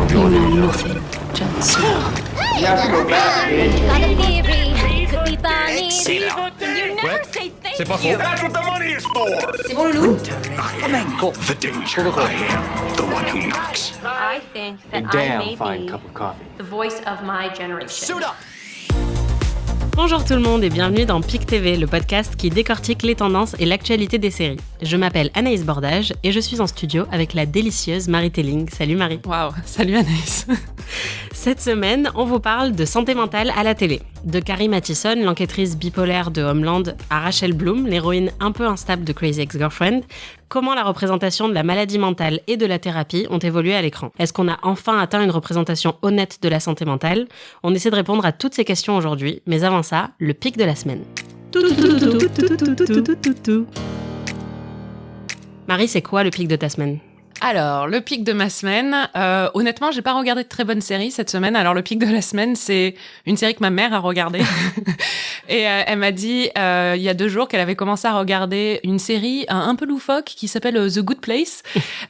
You know nothing, Jon Snow. You have to go back, bitch. Got a theory, could be funny. Sit down. You never say thank C'est pas faux. you. That's what the money is for. C'est bon, Loulou? The danger. I am the one who knocks. I think that I may be the voice of my generation. Bonjour tout le monde et bienvenue dans PIC TV, le podcast qui décortique les tendances et l'actualité des séries. Je m'appelle Anaïs Bordage et je suis en studio avec la délicieuse Marie Telling. Salut Marie. Waouh, salut Anaïs. Cette semaine, on vous parle de santé mentale à la télé. De Carrie Mathison, l'enquêtrice bipolaire de Homeland, à Rachel Bloom, l'héroïne un peu instable de Crazy Ex-Girlfriend, comment la représentation de la maladie mentale et de la thérapie ont évolué à l'écran. Est-ce qu'on a enfin atteint une représentation honnête de la santé mentale ? On essaie de répondre à toutes ces questions aujourd'hui, mais avant ça, le pic de la semaine. Marie, c'est quoi le pic de ta semaine ? Alors, le pic de ma semaine, honnêtement, j'ai pas regardé de très bonnes séries cette semaine. Alors, le pic de la semaine, c'est une série que ma mère a regardée. Et elle m'a dit, il y a 2 jours, qu'elle avait commencé à regarder une série un peu loufoque qui s'appelle The Good Place.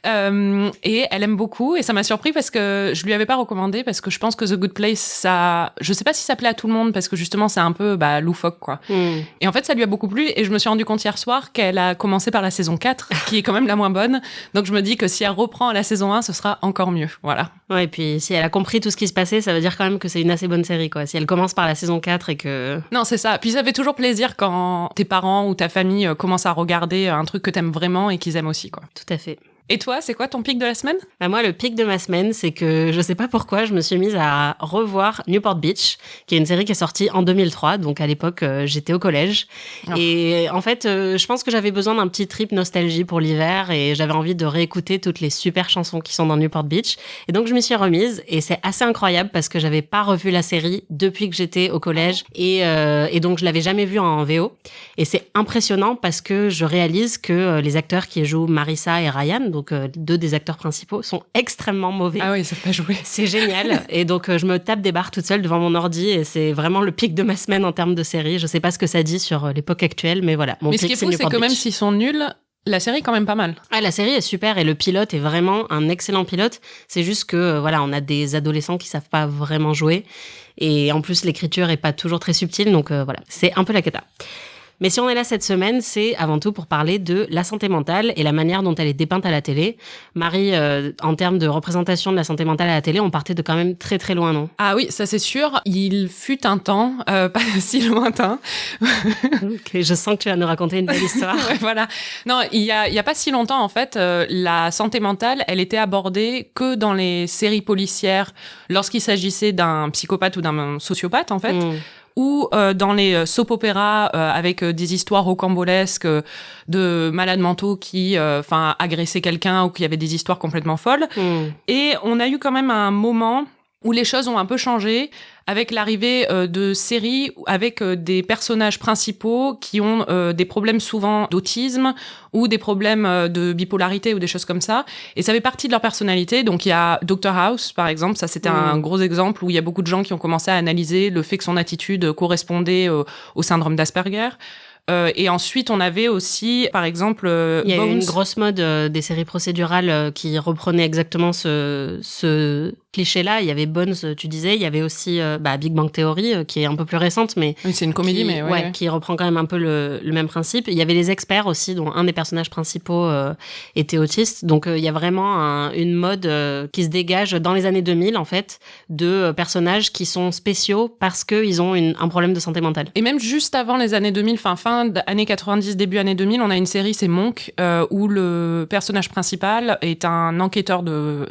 Et elle aime beaucoup. Et ça m'a surpris parce que je lui avais pas recommandé, parce que je pense que The Good Place, ça, je sais pas si ça plaît à tout le monde, parce que justement, c'est un peu, loufoque, quoi. Et en fait, ça lui a beaucoup plu. Et je me suis rendu compte hier soir qu'elle a commencé par la saison 4, qui est quand même la moins bonne. Donc, je me dis que si elle reprend la saison 1, ce sera encore mieux. Voilà. Ouais, et puis si elle a compris tout ce qui se passait, ça veut dire quand même que c'est une assez bonne série, quoi. Si elle commence par la saison 4 et que... Non, c'est ça. Puis ça fait toujours plaisir quand tes parents ou ta famille commencent à regarder un truc que t'aimes vraiment et qu'ils aiment aussi, quoi. Tout à fait. Et toi, c'est quoi ton pic de la semaine ? Bah moi, le pic de ma semaine, c'est que je sais pas pourquoi, je me suis mise à revoir Newport Beach, qui est une série qui est sortie en 2003. Donc à l'époque, j'étais au collège. Oh. Et en fait, je pense que j'avais besoin d'un petit trip nostalgie pour l'hiver et j'avais envie de réécouter toutes les super chansons qui sont dans Newport Beach. Et donc je m'y suis remise et c'est assez incroyable parce que j'avais pas revu la série depuis que j'étais au collège et donc je l'avais jamais vue en VO. Et c'est impressionnant parce que je réalise que les acteurs qui jouent Marissa et Ryan, donc 2 des acteurs principaux, sont extrêmement mauvais. Ah oui, ça fait jouer. C'est génial. Et donc, je me tape des barres toute seule devant mon ordi et c'est vraiment le pic de ma semaine en termes de série. Je sais pas ce que ça dit sur l'époque actuelle, mais voilà. Mais ce qui est fou, c'est que même s'ils sont nuls, la série est quand même pas mal. Ah, la série est super et le pilote est vraiment un excellent pilote. C'est juste que, voilà, on a des adolescents qui savent pas vraiment jouer. Et en plus, l'écriture est pas toujours très subtile. Donc, voilà. C'est un peu la cata. Mais si on est là cette semaine, c'est avant tout pour parler de la santé mentale et la manière dont elle est dépeinte à la télé. Marie, en termes de représentation de la santé mentale à la télé, on partait de quand même très très loin, non ? Ah oui, ça c'est sûr. Il fut un temps, pas si lointain. Okay, je sens que tu vas nous raconter une belle histoire. Ouais, voilà. Non, il y a pas si longtemps en fait, la santé mentale, elle était abordée que dans les séries policières lorsqu'il s'agissait d'un psychopathe ou d'un sociopathe en fait. Ou dans les soap-opéras avec des histoires rocambolesques de malades mentaux qui agressaient quelqu'un ou qui avaient des histoires complètement folles. Et on a eu quand même un moment où les choses ont un peu changé avec l'arrivée de séries avec des personnages principaux qui ont des problèmes souvent d'autisme ou des problèmes de bipolarité ou des choses comme ça. Et ça fait partie de leur personnalité. Donc il y a Dr House, par exemple. Ça, c'était un gros exemple où il y a beaucoup de gens qui ont commencé à analyser le fait que son attitude correspondait au syndrome d'Asperger. Et ensuite, on avait aussi, par exemple, il y a Bones. eu une grosse mode des séries procédurales qui reprenaient exactement ce cliché-là. Il y avait Bones, tu disais. Il y avait aussi Big Bang Theory, qui est un peu plus récente, mais oui, c'est une comédie, mais ouais, qui reprend quand même un peu le même principe. Il y avait les experts aussi, dont un des personnages principaux était autiste. Donc il y a vraiment une mode qui se dégage dans les années 2000, en fait, de personnages qui sont spéciaux parce qu'ils ont un problème de santé mentale. Et même juste avant les années 2000, fin années 90, début années 2000, on a une série, c'est Monk, où le personnage principal est un enquêteur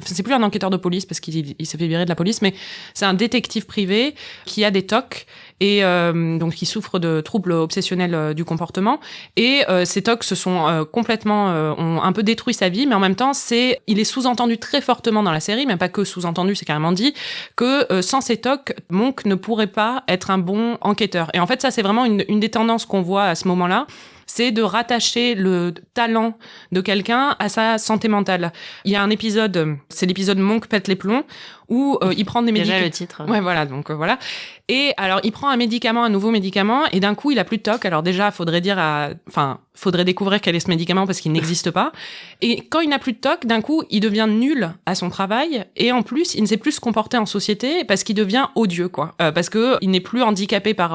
c'est plus un enquêteur de police parce qu'il s'est fait virer de la police, mais c'est un détective privé qui a des TOC et donc qui souffre de troubles obsessionnels du comportement. Et ces TOC se sont complètement ont un peu détruit sa vie, mais en même temps, il est sous-entendu très fortement dans la série, même pas que sous-entendu, c'est carrément dit que sans ces TOC, Monk ne pourrait pas être un bon enquêteur. Et en fait, ça, c'est vraiment une des tendances qu'on voit à ce moment-là. C'est de rattacher le talent de quelqu'un à sa santé mentale. Il y a un épisode, c'est l'épisode Monk pète les plombs, où il prend des médicaments. Déjà le titre. Ouais, voilà, donc voilà. Et alors, il prend un nouveau médicament, et d'un coup, il a plus de TOC. Alors déjà, faudrait découvrir quel est ce médicament parce qu'il n'existe pas. Et quand il n'a plus de TOC, d'un coup, il devient nul à son travail. Et en plus, il ne sait plus se comporter en société parce qu'il devient odieux, quoi. Parce que il n'est plus handicapé par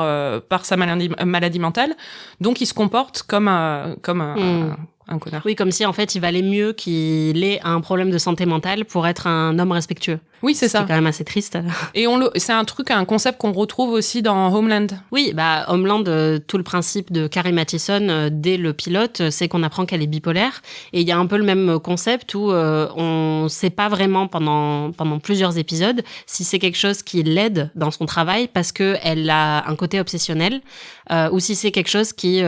sa maladie mentale. Donc, il se comporte comme un connard. Oui, comme si en fait il valait mieux qu'il ait un problème de santé mentale pour être un homme respectueux. Oui, c'est ça. C'est quand même assez triste. Et c'est un concept qu'on retrouve aussi dans Homeland. Oui, Homeland, tout le principe de Carrie Mathison dès le pilote, c'est qu'on apprend qu'elle est bipolaire. Et il y a un peu le même concept où on sait pas vraiment pendant plusieurs épisodes si c'est quelque chose qui l'aide dans son travail parce que elle a un côté obsessionnel ou si c'est quelque chose qui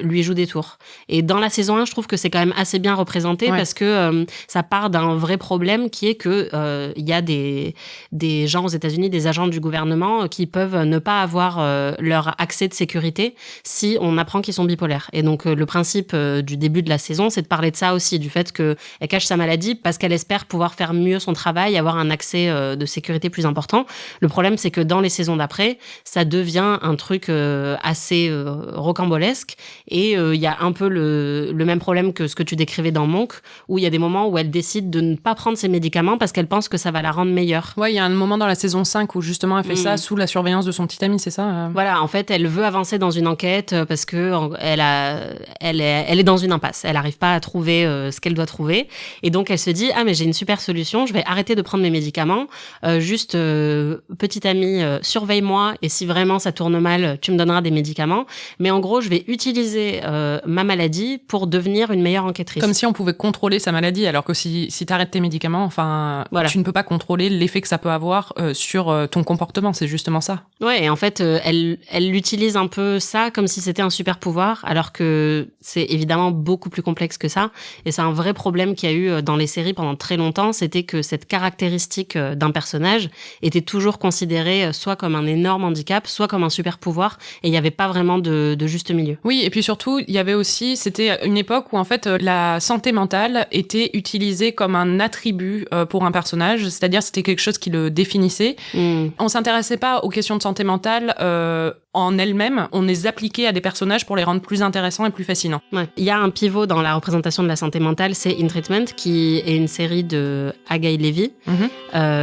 lui joue des tours. Et dans la saison 1, je trouve que c'est quand même assez bien représenté parce que ça part d'un vrai problème qui est que il y a des gens aux États-Unis, des agents du gouvernement qui peuvent ne pas avoir leur accès de sécurité si on apprend qu'ils sont bipolaires. Et donc le principe du début de la saison, c'est de parler de ça aussi, du fait qu'elle cache sa maladie parce qu'elle espère pouvoir faire mieux son travail, avoir un accès de sécurité plus important. Le problème, c'est que dans les saisons d'après, ça devient un truc assez rocambolesque et il y a un peu le même problème que ce que tu décrivais dans Monk, où il y a des moments où elle décide de ne pas prendre ses médicaments parce qu'elle pense que ça va la rendre meilleure. Ouais, il y a un moment dans la saison 5 où justement elle fait ça sous la surveillance de son petit ami, c'est ça Voilà, en fait, elle veut avancer dans une enquête parce que elle est dans une impasse. Elle n'arrive pas à trouver ce qu'elle doit trouver. Et donc, elle se dit, mais j'ai une super solution, je vais arrêter de prendre mes médicaments. Petit ami, surveille-moi et si vraiment ça tourne mal, tu me donneras des médicaments. Mais en gros, je vais utiliser ma maladie pour devenir une meilleure enquêtrice. Comme si on pouvait contrôler sa maladie, alors que si t'arrêtes tes médicaments, voilà. Tu ne peux pas contrôler l'effet que ça peut avoir sur ton comportement, c'est justement ça. Ouais, et en fait, elle utilise un peu ça comme si c'était un super pouvoir, alors que c'est évidemment beaucoup plus complexe que ça. Et c'est un vrai problème qu'il y a eu dans les séries pendant très longtemps, c'était que cette caractéristique d'un personnage était toujours considérée soit comme un énorme handicap, soit comme un super pouvoir, et il n'y avait pas vraiment de juste milieu. Oui, et puis surtout, il y avait aussi, c'était une époque où en fait la santé mentale était utilisée comme un attribut pour un personnage, c'est-à-dire c'était quelque chose qui le définissait. On s'intéressait pas aux questions de santé mentale en elles-mêmes, on les appliquait à des personnages pour les rendre plus intéressants et plus fascinants. Ouais. Il y a un pivot dans la représentation de la santé mentale, c'est In Treatment, qui est une série de Haggai Levy,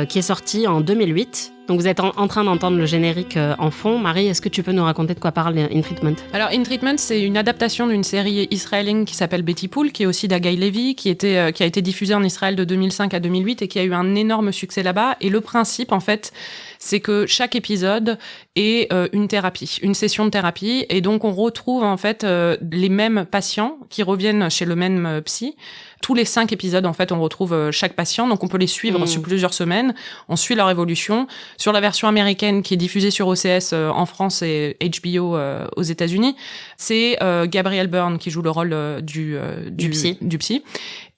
qui est sortie en 2008. Donc vous êtes en train d'entendre le générique en fond. Marie, est-ce que tu peux nous raconter de quoi parle In Treatment ? Alors In Treatment, c'est une adaptation d'une série israélienne qui s'appelle Betty Pool, qui est aussi d'Haggai Levy, qui a été diffusée en Israël de 2005 à 2008 et qui a eu un énorme succès là-bas. Et le principe, en fait, c'est que chaque épisode est une thérapie, une session de thérapie. Et donc on retrouve en fait les mêmes patients qui reviennent chez le même psy. Tous les 5 épisodes, en fait, on retrouve chaque patient. Donc, on peut les suivre sur plusieurs semaines. On suit leur évolution. Sur la version américaine qui est diffusée sur OCS en France et HBO aux États-Unis, c'est Gabriel Byrne qui joue le rôle du psy.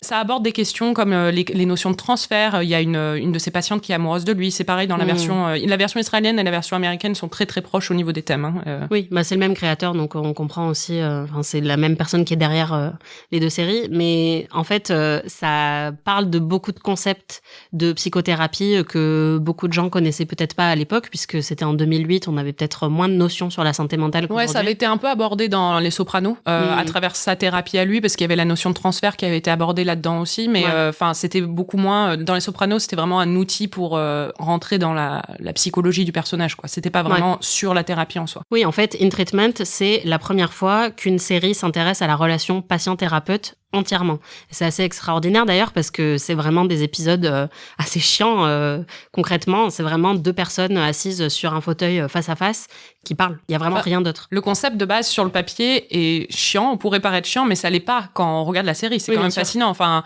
Ça aborde des questions comme les notions de transfert. Il y a une de ses patientes qui est amoureuse de lui. C'est pareil dans la version israélienne et la version américaine sont très très proches au niveau des thèmes. Oui, c'est le même créateur, donc on comprend aussi. C'est la même personne qui est derrière les deux séries, mais en fait, ça parle de beaucoup de concepts de psychothérapie que beaucoup de gens connaissaient peut-être pas à l'époque, puisque c'était en 2008, on avait peut-être moins de notions sur la santé mentale qu'aujourd'hui. Ouais, ça avait été un peu abordé dans Les Sopranos, à travers sa thérapie à lui, parce qu'il y avait la notion de transfert qui avait été abordée là-dedans aussi, mais c'était beaucoup moins. Dans Les Sopranos, c'était vraiment un outil pour rentrer dans la psychologie du personnage, quoi. C'était pas vraiment sur la thérapie en soi. Oui, en fait, In Treatment, c'est la première fois qu'une série s'intéresse à la relation patient-thérapeute entièrement. C'est assez extraordinaire d'ailleurs parce que c'est vraiment des épisodes assez chiants. Concrètement, c'est vraiment 2 personnes assises sur un fauteuil face à face qui parlent. Il y a vraiment rien d'autre. Le concept de base sur le papier est chiant, on pourrait paraître chiant, mais ça l'est pas quand on regarde la série. C'est quand même fascinant. Enfin,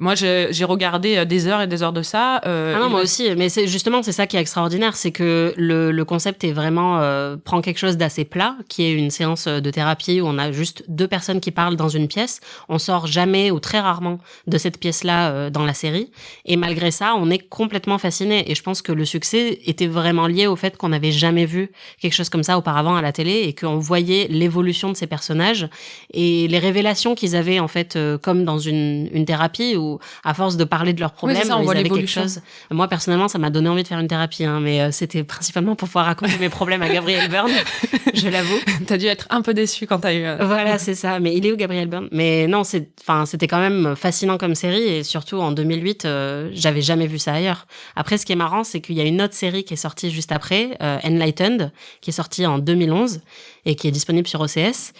moi, j'ai regardé des heures et des heures de ça. Moi aussi. Mais c'est ça qui est extraordinaire, c'est que le concept est vraiment prend quelque chose d'assez plat, qui est une séance de thérapie où on a juste 2 personnes qui parlent dans une pièce. On sort jamais ou très rarement de cette pièce-là dans la série. Et malgré ça, on est complètement fasciné. Et je pense que le succès était vraiment lié au fait qu'on n'avait jamais vu quelque chose comme ça auparavant à la télé et qu'on voyait l'évolution de ces personnages et les révélations qu'ils avaient en fait comme dans une thérapie où où, à force de parler de leurs problèmes, ça, on ils voit avaient quelque l'évolution. chose. Moi, personnellement, ça m'a donné envie de faire une thérapie, hein, mais c'était principalement pour pouvoir raconter mes problèmes à Gabriel Byrne, je l'avoue. T'as dû être un peu déçu quand t'as eu... Voilà, c'est ça. Mais il est où, Gabriel Byrne? Mais non, c'était quand même fascinant comme série, et surtout en 2008, j'avais jamais vu ça ailleurs. Après, ce qui est marrant, c'est qu'il y a une autre série qui est sortie juste après, Enlightened, qui est sortie en 2011 et qui est disponible sur OCS.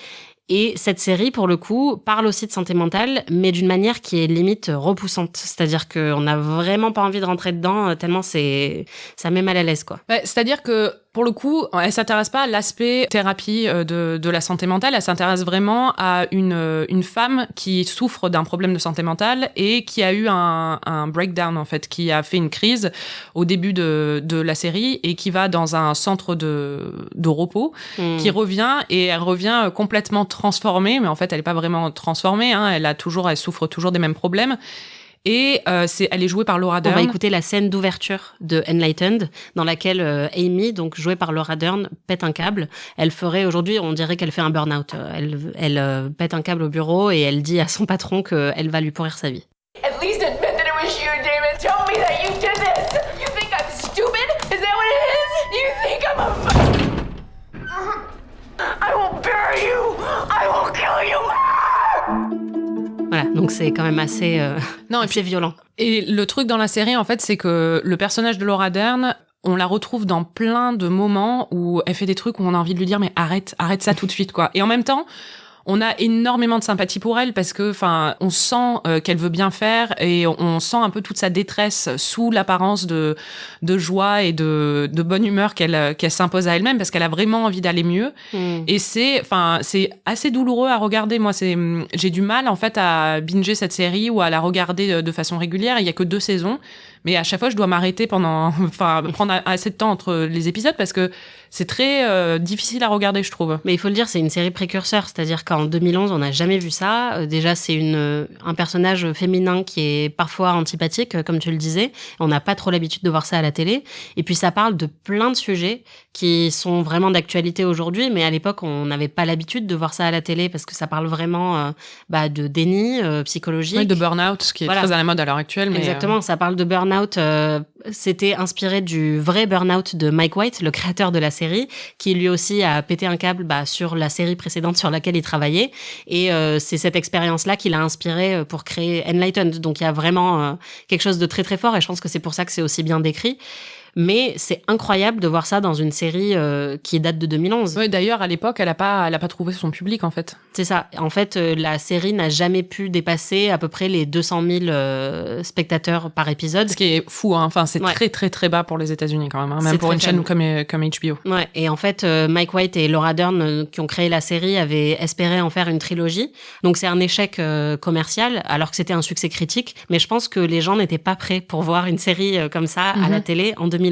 Et cette série, pour le coup, parle aussi de santé mentale, mais d'une manière qui est limite repoussante. C'est-à-dire qu'on n'a vraiment pas envie de rentrer dedans, tellement ça met mal à l'aise, quoi. Ouais, c'est-à-dire que, pour le coup, elle s'intéresse pas à l'aspect thérapie de la santé mentale, elle s'intéresse vraiment à une femme qui souffre d'un problème de santé mentale et qui a eu un breakdown, en fait, qui a fait une crise au début de la série et qui va dans un centre de repos, qui revient, et elle revient complètement transformée, mais en fait, elle est pas vraiment transformée, hein, elle souffre toujours des mêmes problèmes. Et elle est jouée par Laura Dern. On va écouter la scène d'ouverture de Enlightened, dans laquelle Amy, donc jouée par Laura Dern, pète un câble. Elle ferait, aujourd'hui, on dirait qu'elle fait un burn-out. Elle pète un câble au bureau et elle dit à son patron qu'elle va lui pourrir sa vie. At least admit that it was you, Damon. Tell me that you did this. You think I'm stupid? Is that what it is? You think I'm I will bury you. I will kill you. Voilà, donc c'est quand même assez violent. Et le truc dans la série, en fait, c'est que le personnage de Laura Dern, on la retrouve dans plein de moments où elle fait des trucs où on a envie de lui dire mais arrête ça tout de suite, quoi. Et en même temps, on a énormément de sympathie pour elle parce que, enfin, on sent qu'elle veut bien faire et on sent un peu toute sa détresse sous l'apparence de joie et de bonne humeur qu'elle s'impose à elle-même parce qu'elle a vraiment envie d'aller mieux. Et c'est assez douloureux à regarder. Moi, j'ai du mal, en fait, à binger cette série ou à la regarder de façon régulière. Il y a que 2 saisons. Mais à chaque fois, je dois m'arrêter prendre assez de temps entre les épisodes parce que c'est très difficile à regarder, je trouve. Mais il faut le dire, c'est une série précurseur, c'est-à-dire qu'en 2011, on n'a jamais vu ça. Déjà, c'est un personnage féminin qui est parfois antipathique, comme tu le disais. On n'a pas trop l'habitude de voir ça à la télé. Et puis, ça parle de plein de sujets qui sont vraiment d'actualité aujourd'hui, mais à l'époque, on n'avait pas l'habitude de voir ça à la télé parce que ça parle vraiment de déni psychologique. Oui, de burn-out, ce qui est très à la mode à l'heure actuelle. Mais exactement, ça parle de burn-out. C'était inspiré du vrai burn-out de Mike White, le créateur de la série, qui lui aussi a pété un câble sur la série précédente sur laquelle il travaillait. Et c'est cette expérience-là qui l'a inspiré pour créer Enlightened. Donc il y a vraiment quelque chose de très très fort et je pense que c'est pour ça que c'est aussi bien décrit. Mais c'est incroyable de voir ça dans une série qui date de 2011. Oui, d'ailleurs, à l'époque, elle a pas trouvé son public, en fait. C'est ça. En fait, la série n'a jamais pu dépasser à peu près les 200 000 spectateurs par épisode. Ce qui est fou, hein. Enfin, c'est très, très, très bas pour les États-Unis, quand même. Hein. Même pour une chaîne comme HBO. Ouais. Et en fait, Mike White et Laura Dern, qui ont créé la série, avaient espéré en faire une trilogie. Donc, c'est un échec commercial, alors que c'était un succès critique. Mais je pense que les gens n'étaient pas prêts pour voir une série comme ça à la télé en 2011.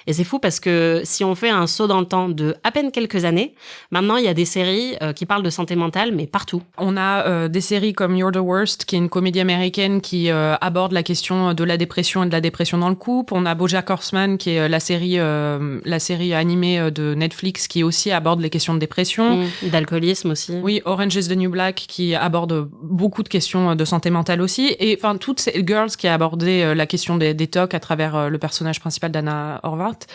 Et c'est fou parce que si on fait un saut dans le temps de à peine quelques années, maintenant il y a des séries qui parlent de santé mentale, mais partout. On a des séries comme You're the Worst, qui est une comédie américaine qui aborde la question de la dépression et de la dépression dans le couple. On a BoJack Horseman, qui est la série animée de Netflix, qui aussi aborde les questions de dépression. D'alcoolisme aussi. Oui, Orange is the New Black, qui aborde beaucoup de questions de santé mentale aussi. Et enfin, toutes ces Girls, qui a abordé la question des TOC à travers le personnage principal d'Anna Horvath.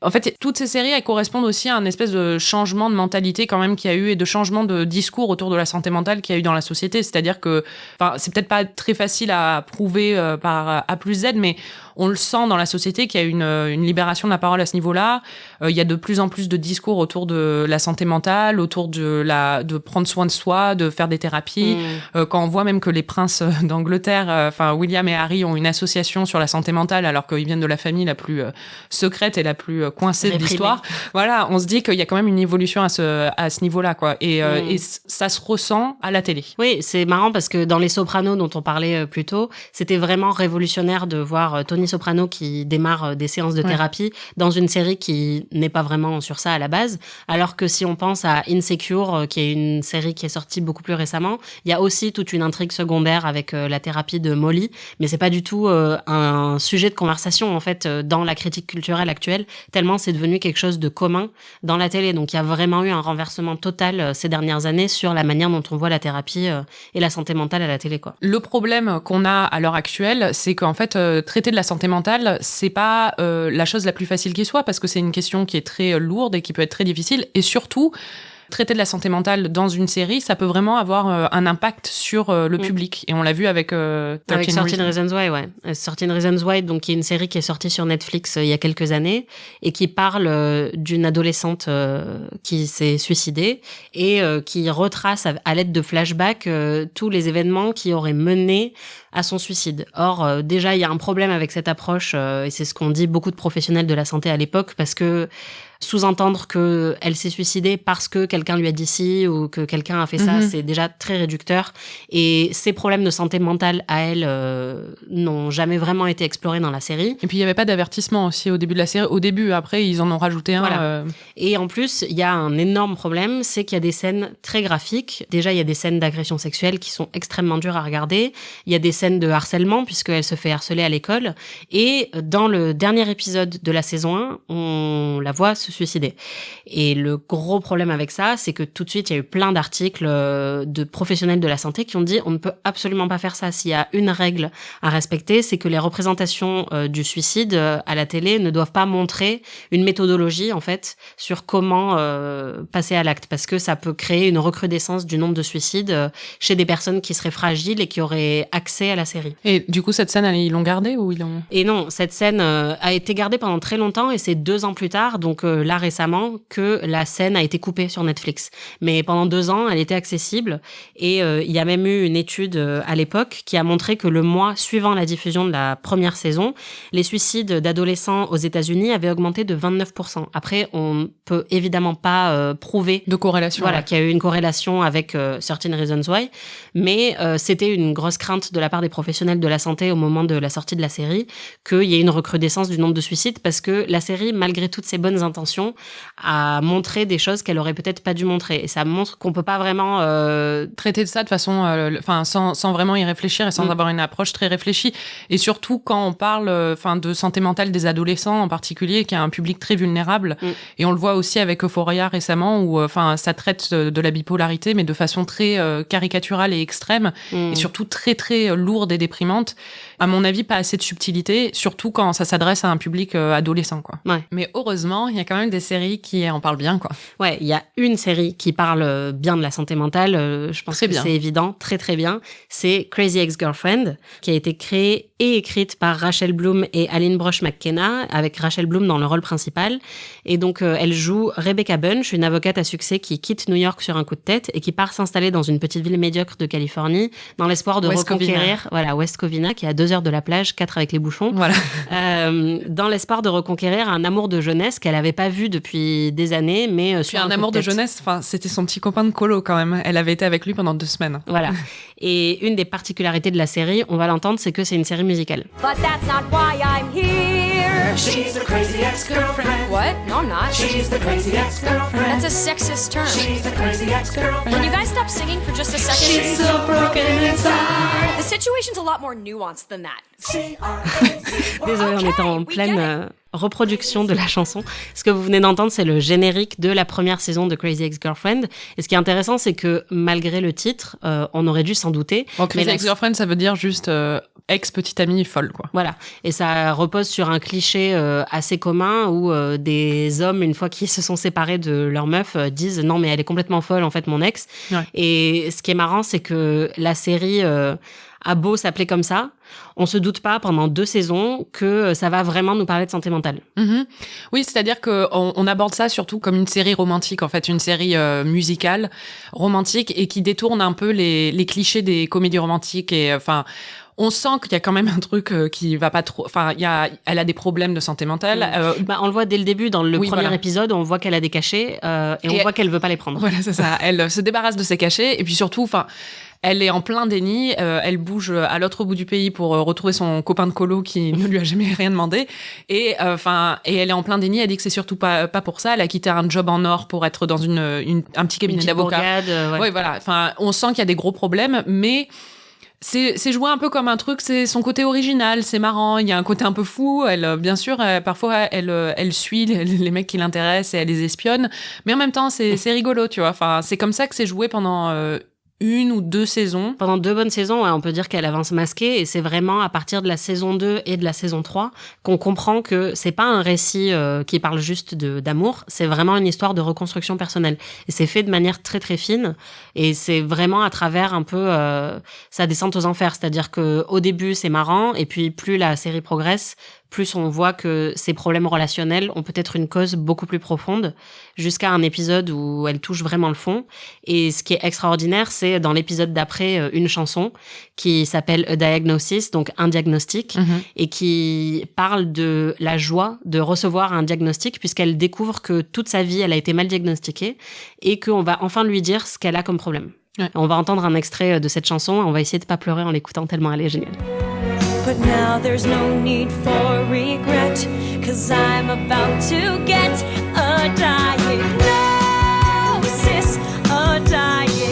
En fait, toutes ces séries, elles correspondent aussi à un espèce de changement de mentalité quand même qu'il y a eu et de changement de discours autour de la santé mentale qu'il y a eu dans la société. C'est-à-dire que, enfin, c'est peut-être pas très facile à prouver par A plus Z, mais on le sent dans la société qu'il y a une libération de la parole à ce niveau-là. Il y a de plus en plus de discours autour de la santé mentale, autour de prendre soin de soi, de faire des thérapies. Quand on voit même que les princes d'Angleterre, William et Harry, ont une association sur la santé mentale alors qu'ils viennent de la famille la plus secrète et la plus coincée de l'histoire. Voilà, on se dit qu'il y a quand même une évolution à ce niveau-là, quoi. Et ça se ressent à la télé. Oui, c'est marrant parce que dans Les Sopranos dont on parlait plus tôt, c'était vraiment révolutionnaire de voir Tony Tony Soprano qui démarre des séances de thérapie dans une série qui n'est pas vraiment sur ça à la base. Alors que si on pense à Insecure, qui est une série qui est sortie beaucoup plus récemment, il y a aussi toute une intrigue secondaire avec la thérapie de Molly, mais c'est pas du tout un sujet de conversation en fait dans la critique culturelle actuelle, tellement c'est devenu quelque chose de commun dans la télé. Donc il y a vraiment eu un renversement total ces dernières années sur la manière dont on voit la thérapie et la santé mentale à la télé, quoi. Le problème qu'on a à l'heure actuelle, c'est qu'en fait, traiter de la santé mentale, c'est pas la chose la plus facile qui soit, parce que c'est une question qui est très lourde et qui peut être très difficile. Et surtout, traiter de la santé mentale dans une série, ça peut vraiment avoir un impact sur le public. Et on l'a vu avec 13 Reasons Why, ouais. 13 Reasons Why, donc qui est une série qui est sortie sur Netflix il y a quelques années et qui parle d'une adolescente qui s'est suicidée et qui retrace à l'aide de flashbacks tous les événements qui auraient mené à son suicide. Or, déjà, il y a un problème avec cette approche et c'est ce qu'ont dit beaucoup de professionnels de la santé à l'époque, parce que sous-entendre qu'elle s'est suicidée parce que quelqu'un lui a dit ci ou que quelqu'un a fait ça, c'est déjà très réducteur. Et ses problèmes de santé mentale à elle n'ont jamais vraiment été explorés dans la série. Et puis, il n'y avait pas d'avertissement aussi au début de la série. Au début, après, ils en ont rajouté un. Voilà. Et en plus, il y a un énorme problème, c'est qu'il y a des scènes très graphiques. Déjà, il y a des scènes d'agression sexuelle qui sont extrêmement dures à regarder. Il y a des scènes de harcèlement, puisqu'elle se fait harceler à l'école. Et dans le dernier épisode de la saison 1, on la voit se suicider. Et le gros problème avec ça, c'est que tout de suite, il y a eu plein d'articles de professionnels de la santé qui ont dit on ne peut absolument pas faire ça. S'il y a une règle à respecter, c'est que les représentations du suicide à la télé ne doivent pas montrer une méthodologie, en fait, sur comment passer à l'acte, parce que ça peut créer une recrudescence du nombre de suicides chez des personnes qui seraient fragiles et qui auraient accès à la série. Et du coup, cette scène, ils l'ont gardée ou ils l'ont... Et non, cette scène a été gardée pendant très longtemps et c'est 2 ans plus tard, donc là récemment, que la scène a été coupée sur Netflix. Mais pendant 2 ans, elle était accessible et il y a même eu une étude à l'époque qui a montré que le mois suivant la diffusion de la première saison, les suicides d'adolescents aux États-Unis avaient augmenté de 29%. Après, on peut évidemment pas prouver de corrélation. Voilà, qu'il y a eu une corrélation avec 13 Reasons Why, mais c'était une grosse crainte de la part des professionnels de la santé au moment de la sortie de la série qu'il y ait une recrudescence du nombre de suicides, parce que la série, malgré toutes ses bonnes intentions, a montré des choses qu'elle aurait peut-être pas dû montrer. Et ça montre qu'on peut pas vraiment traiter de ça de façon, sans vraiment y réfléchir et sans avoir une approche très réfléchie. Et surtout quand on parle, de santé mentale des adolescents en particulier, qui est un public très vulnérable. Et on le voit aussi avec Euphoria récemment, où, ça traite de la bipolarité, mais de façon très caricaturale et extrême, et surtout très très lourde et déprimante. À mon avis, pas assez de subtilité, surtout quand ça s'adresse à un public adolescent, quoi. Ouais. Mais heureusement, il y a quand même des séries qui en parlent bien, quoi. Ouais, il y a une série qui parle bien de la santé mentale, je pense très que bien. C'est évident, très très bien. C'est Crazy Ex-Girlfriend, qui a été créée et écrite par Rachel Bloom et Aline Brosh McKenna, avec Rachel Bloom dans le rôle principal. Et donc, elle joue Rebecca Bunch, une avocate à succès qui quitte New York sur un coup de tête et qui part s'installer dans une petite ville médiocre de Californie, dans l'espoir de reconquérir, West Covina, qui est à 2 heures de la plage, 4 avec les bouchons. Voilà. Dans l'espoir de reconquérir un amour de jeunesse qu'elle avait pas vu depuis des années, mais sur un amour de jeunesse, c'était son petit copain de colo quand même. Elle avait été avec lui pendant 2 semaines. Voilà. Et une des particularités de la série, on va l'entendre, c'est que c'est une série musicale. But that's not why I'm here. She's the crazy ex-girlfriend. What? No, I'm not. She's the crazy ex-girlfriend. That's a sexist term. She's the crazy ex-girlfriend. Can you guys stop singing for just a second? She's so broken inside. The situation's a lot more nuanced than that. Désolée, on était en pleine reproduction de la chanson. Ce que vous venez d'entendre, c'est le générique de la première saison de Crazy Ex-Girlfriend. Et ce qui est intéressant, c'est que malgré le titre, on aurait dû s'en douter. Bon, Crazy Ex-Girlfriend, ça veut dire juste ex-petite amie folle, quoi. Voilà. Et ça repose sur un cliché assez commun où des hommes, une fois qu'ils se sont séparés de leur meuf, disent « Non, mais elle est complètement folle, en fait, mon ex. Ouais. » Et ce qui est marrant, c'est que la série a beau s'appeler comme ça, on se doute pas pendant 2 saisons que ça va vraiment nous parler de santé mentale. Oui, c'est-à-dire qu'on aborde ça surtout comme une série romantique, en fait, une série musicale romantique et qui détourne un peu les clichés des comédies romantiques et on sent qu'il y a quand même un truc qui va pas trop. Elle a des problèmes de santé mentale. On le voit dès le début dans le premier épisode. On voit qu'elle a des cachets et on voit qu'elle veut pas les prendre. Voilà, c'est ça. Elle se débarrasse de ses cachets et puis surtout, Elle est en plein déni, elle bouge à l'autre bout du pays pour retrouver son copain de colo qui ne lui a jamais rien demandé. Et elle est en plein déni, elle dit que c'est surtout pas pour ça. Elle a quitté un job en or pour être dans un petit cabinet d'avocat. Ouais, voilà. Enfin, on sent qu'il y a des gros problèmes, mais c'est joué un peu comme un truc, c'est son côté original, c'est marrant, il y a un côté un peu fou, elle, bien sûr, parfois, elle suit les mecs qui l'intéressent et elle les espionne, mais en même temps, c'est rigolo, tu vois. Enfin, c'est comme ça que c'est joué pendant 1 ou 2 saisons. Pendant 2 bonnes saisons, ouais, on peut dire qu'elle avance masquée, et c'est vraiment à partir de la saison 2 et de la saison 3 qu'on comprend que c'est pas un récit qui parle juste d'amour, c'est vraiment une histoire de reconstruction personnelle. Et c'est fait de manière très très fine, et c'est vraiment à travers un peu sa descente aux enfers, c'est-à-dire que au début c'est marrant, et puis plus la série progresse, plus on voit que ces problèmes relationnels ont peut-être une cause beaucoup plus profonde, jusqu'à un épisode où elle touche vraiment le fond. Et ce qui est extraordinaire, c'est dans l'épisode d'après une chanson qui s'appelle A Diagnosis, donc un diagnostic, et qui parle de la joie de recevoir un diagnostic, puisqu'elle découvre que toute sa vie, elle a été mal diagnostiquée, et qu'on va enfin lui dire ce qu'elle a comme problème. Ouais. On va entendre un extrait de cette chanson, on va essayer de pas pleurer en l'écoutant tellement elle est géniale. But now there's no need for regret, 'cause I'm about to get a diagnosis, a diagnosis.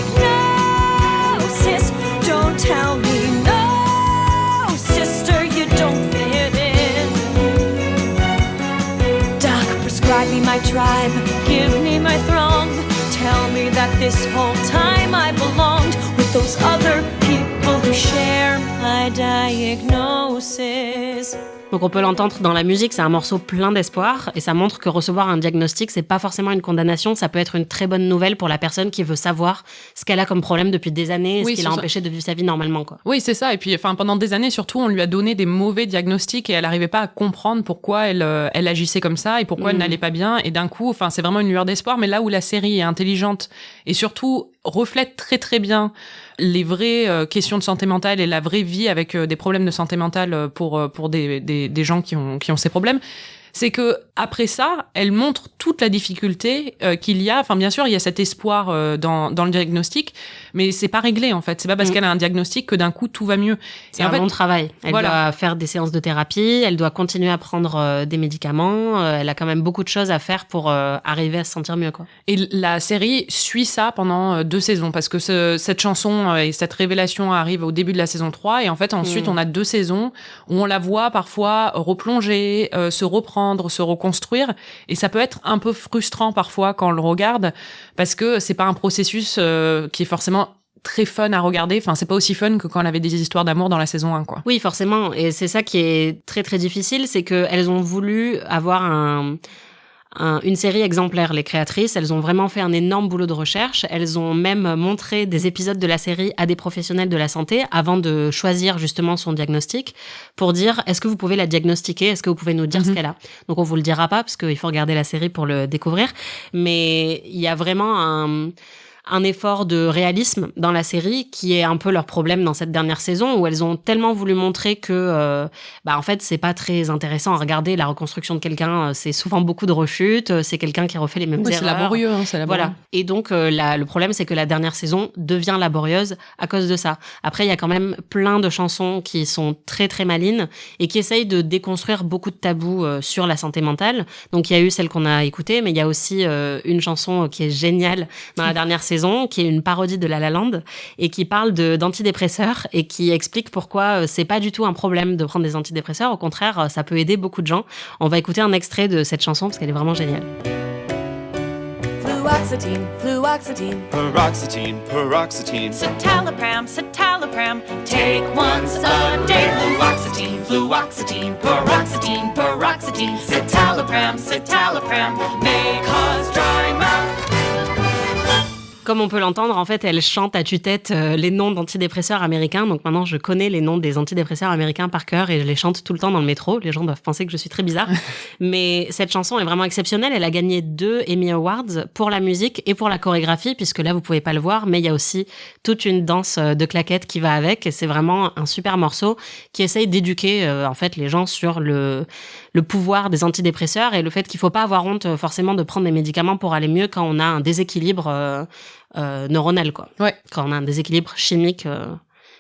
Don't tell me no, sister, you don't fit in. Doc, prescribe me my tribe, give me my throng. Tell me that this whole time I belonged with those other people who share my diagnosis. Donc on peut l'entendre dans la musique, c'est un morceau plein d'espoir, et ça montre que recevoir un diagnostic, c'est pas forcément une condamnation, ça peut être une très bonne nouvelle pour la personne qui veut savoir ce qu'elle a comme problème depuis des années, ce qui l'a empêché de vivre sa vie normalement, quoi. Oui, c'est ça. Et puis, pendant des années, surtout, on lui a donné des mauvais diagnostics et elle n'arrivait pas à comprendre pourquoi elle agissait comme ça et pourquoi elle n'allait pas bien. Et d'un coup, c'est vraiment une lueur d'espoir. Mais là où la série est intelligente et surtout reflète très très bien les vraies questions de santé mentale et la vraie vie avec des problèmes de santé mentale pour des gens qui ont ces problèmes, c'est que après ça, elle montre toute la difficulté qu'il y a. Enfin, bien sûr, il y a cet espoir dans le diagnostic, mais c'est pas réglé en fait. C'est pas parce qu'elle a un diagnostic que d'un coup tout va mieux. C'est un long travail. Elle doit faire des séances de thérapie, elle doit continuer à prendre des médicaments. Elle a quand même beaucoup de choses à faire pour arriver à se sentir mieux, quoi. Et la série suit ça pendant 2 saisons, parce que cette chanson et cette révélation arrivent au début de la saison 3, et en fait ensuite on a 2 saisons où on la voit parfois replonger, se reprendre, se reconstruire, et ça peut être un peu frustrant parfois quand on le regarde, parce que c'est pas un processus qui est forcément très fun à regarder. Enfin, c'est pas aussi fun que quand on avait des histoires d'amour dans la saison 1, quoi. Oui, forcément, et c'est ça qui est très très difficile, c'est que elles ont voulu avoir une série exemplaire, les créatrices. Elles ont vraiment fait un énorme boulot de recherche. Elles ont même montré des épisodes de la série à des professionnels de la santé avant de choisir justement son diagnostic, pour dire, est-ce que vous pouvez la diagnostiquer? Est-ce que vous pouvez nous dire ce qu'elle a? Donc on vous le dira pas, parce qu'il faut regarder la série pour le découvrir. Mais il y a vraiment un effort de réalisme dans la série qui est un peu leur problème dans cette dernière saison, où elles ont tellement voulu montrer que en fait c'est pas très intéressant à regarder. La reconstruction de quelqu'un, c'est souvent beaucoup de rechutes, c'est quelqu'un qui refait les mêmes erreurs. C'est laborieux, c'est laborieux. Voilà. Et donc le problème, c'est que la dernière saison devient laborieuse à cause de ça. Après, il y a quand même plein de chansons qui sont très très malines et qui essayent de déconstruire beaucoup de tabous sur la santé mentale. Donc il y a eu celle qu'on a écoutée, mais il y a aussi une chanson qui est géniale dans la dernière saison, qui est une parodie de La La Land et qui parle d'antidépresseurs et qui explique pourquoi c'est pas du tout un problème de prendre des antidépresseurs. Au contraire, ça peut aider beaucoup de gens. On va écouter un extrait de cette chanson parce qu'elle est vraiment géniale. Fluoxetine, fluoxetine, Paroxetine, paroxetine, citalopram, citalopram, take once a day. Fluoxetine, fluoxetine, paroxetine, paroxetine, citalopram, citalopram, may cause dry mouth. Comme on peut l'entendre, en fait, elle chante à tue-tête les noms d'antidépresseurs américains. Donc maintenant, je connais les noms des antidépresseurs américains par cœur et je les chante tout le temps dans le métro. Les gens doivent penser que je suis très bizarre. Mais cette chanson est vraiment exceptionnelle. Elle a gagné 2 Emmy Awards pour la musique et pour la chorégraphie, puisque là, vous pouvez pas le voir, mais il y a aussi toute une danse de claquettes qui va avec. Et c'est vraiment un super morceau qui essaye d'éduquer en fait les gens sur le pouvoir des antidépresseurs et le fait qu'il faut pas avoir honte forcément de prendre des médicaments pour aller mieux quand on a un déséquilibre neuronal, quoi. Ouais. Quand on a un déséquilibre chimique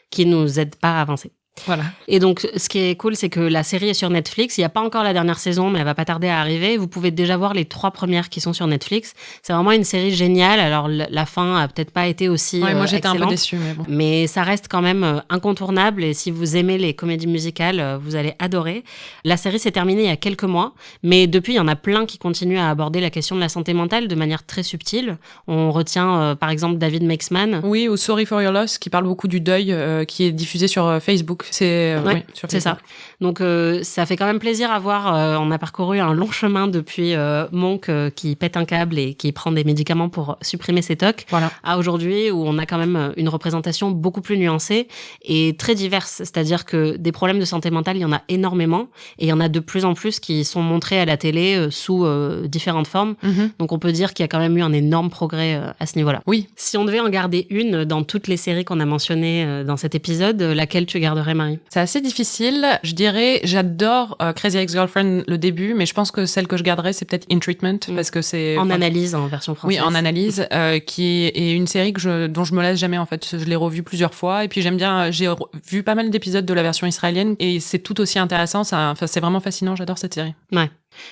qui nous aide pas à avancer. Voilà. Et donc, ce qui est cool, c'est que la série est sur Netflix. Il n'y a pas encore la dernière saison, mais elle va pas tarder à arriver. Vous pouvez déjà voir les 3 premières qui sont sur Netflix. C'est vraiment une série géniale. Alors, la fin a peut-être pas été aussi moi, j'étais excellente, un peu déçue, mais bon. Mais ça reste quand même incontournable. Et si vous aimez les comédies musicales, vous allez adorer. La série s'est terminée il y a quelques mois, mais depuis, il y en a plein qui continuent à aborder la question de la santé mentale de manière très subtile. On retient, par exemple, David Meixman. Oui, ou Sorry for Your Loss, qui parle beaucoup du deuil, qui est diffusé sur Facebook. C'est sur c'est ça. Donc ça fait quand même plaisir à voir. On a parcouru un long chemin depuis Monk qui pète un câble et qui prend des médicaments pour supprimer ses tocs, à aujourd'hui où on a quand même une représentation beaucoup plus nuancée et très diverse. C'est-à-dire que des problèmes de santé mentale, il y en a énormément et il y en a de plus en plus qui sont montrés à la télé sous différentes formes. Donc on peut dire qu'il y a quand même eu un énorme progrès à ce niveau-là. Oui. Si on devait en garder une dans toutes les séries qu'on a mentionnées dans cet épisode, laquelle tu garderais, Marie ? C'est assez difficile. Je dirais, j'adore Crazy Ex-Girlfriend, le début, mais je pense que celle que je garderais, c'est peut-être In Treatment, parce que c'est... En analyse, en version française. Oui, en analyse, qui est une série dont je me lasse jamais, en fait. Je l'ai revue plusieurs fois, et puis j'aime bien... J'ai vu pas mal d'épisodes de la version israélienne, et c'est tout aussi intéressant. C'est vraiment fascinant, j'adore cette série.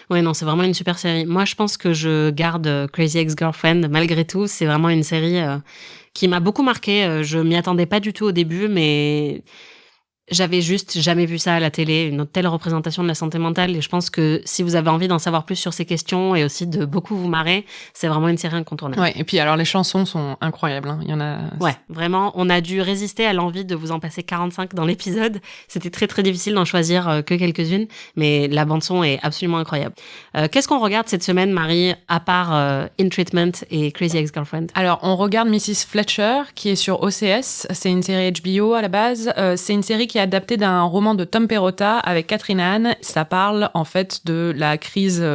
Ouais, non, c'est vraiment une super série. Moi, je pense que je garde Crazy Ex-Girlfriend, malgré tout. C'est vraiment une série qui m'a beaucoup marquée. Je m'y attendais pas du tout au début, mais... J'avais juste jamais vu ça à la télé, une telle représentation de la santé mentale. Et je pense que si vous avez envie d'en savoir plus sur ces questions et aussi de beaucoup vous marrer, c'est vraiment une série incontournable. Ouais, et puis alors les chansons sont incroyables. Hein. Il y en a... Ouais, vraiment, on a dû résister à l'envie de vous en passer 45 dans l'épisode. C'était très très difficile d'en choisir que quelques-unes, mais la bande-son est absolument incroyable. Qu'est-ce qu'on regarde cette semaine, Marie, à part In Treatment et Crazy Ex-Girlfriend ? Alors, on regarde Mrs. Fletcher, qui est sur OCS. C'est une série HBO à la base. C'est une série qui est adapté d'un roman de Tom Perrotta avec Catherine Hahn. Ça parle en fait de la crise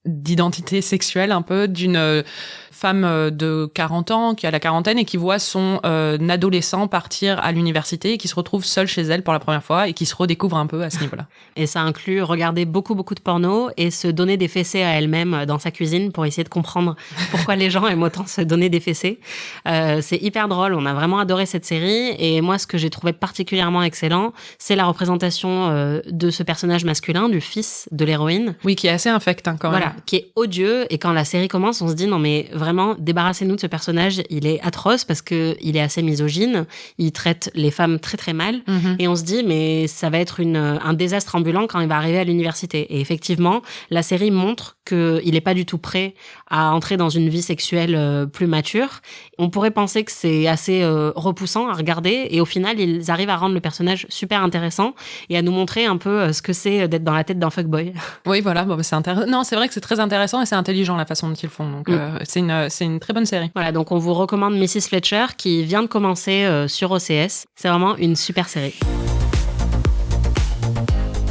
d'identité sexuelle un peu d'une femme de 40 ans qui a la quarantaine et qui voit son adolescent partir à l'université et qui se retrouve seule chez elle pour la première fois et qui se redécouvre un peu à ce niveau-là. Et ça inclut regarder beaucoup de porno et se donner des fessées à elle-même dans sa cuisine pour essayer de comprendre pourquoi les gens aiment autant se donner des fessées. C'est hyper drôle, on a vraiment adoré cette série et moi ce que j'ai trouvé particulièrement excellent, c'est la représentation de ce personnage masculin, du fils de l'héroïne. Oui, qui est assez infect quand même. Voilà, qui est odieux et quand la série commence, on se dit non mais vraiment, débarrassez-nous de ce personnage, il est atroce parce que il est assez misogyne, il traite les femmes très très mal et on se dit mais ça va être un désastre ambulant quand il va arriver à l'université. Et effectivement, la série montre qu'il est pas du tout prêt à entrer dans une vie sexuelle plus mature. On pourrait penser que c'est assez repoussant à regarder et au final, ils arrivent à rendre le personnage super intéressant et à nous montrer un peu ce que c'est d'être dans la tête d'un fuckboy. Oui, voilà, bon, c'est intéressant. Non, c'est vrai que c'est très intéressant et c'est intelligent la façon dont ils le font. Donc c'est une très bonne série. Voilà, donc on vous recommande Mrs. Fletcher qui vient de commencer sur OCS. C'est vraiment une super série.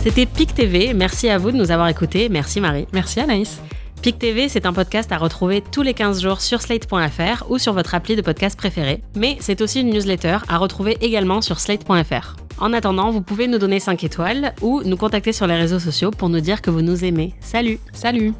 C'était PIC TV. Merci à vous de nous avoir écoutés. Merci Marie. Merci Anaïs. PIC TV, c'est un podcast à retrouver tous les 15 jours sur slate.fr ou sur votre appli de podcast préféré. Mais c'est aussi une newsletter à retrouver également sur slate.fr. En attendant, vous pouvez nous donner 5 étoiles ou nous contacter sur les réseaux sociaux pour nous dire que vous nous aimez. Salut! Salut!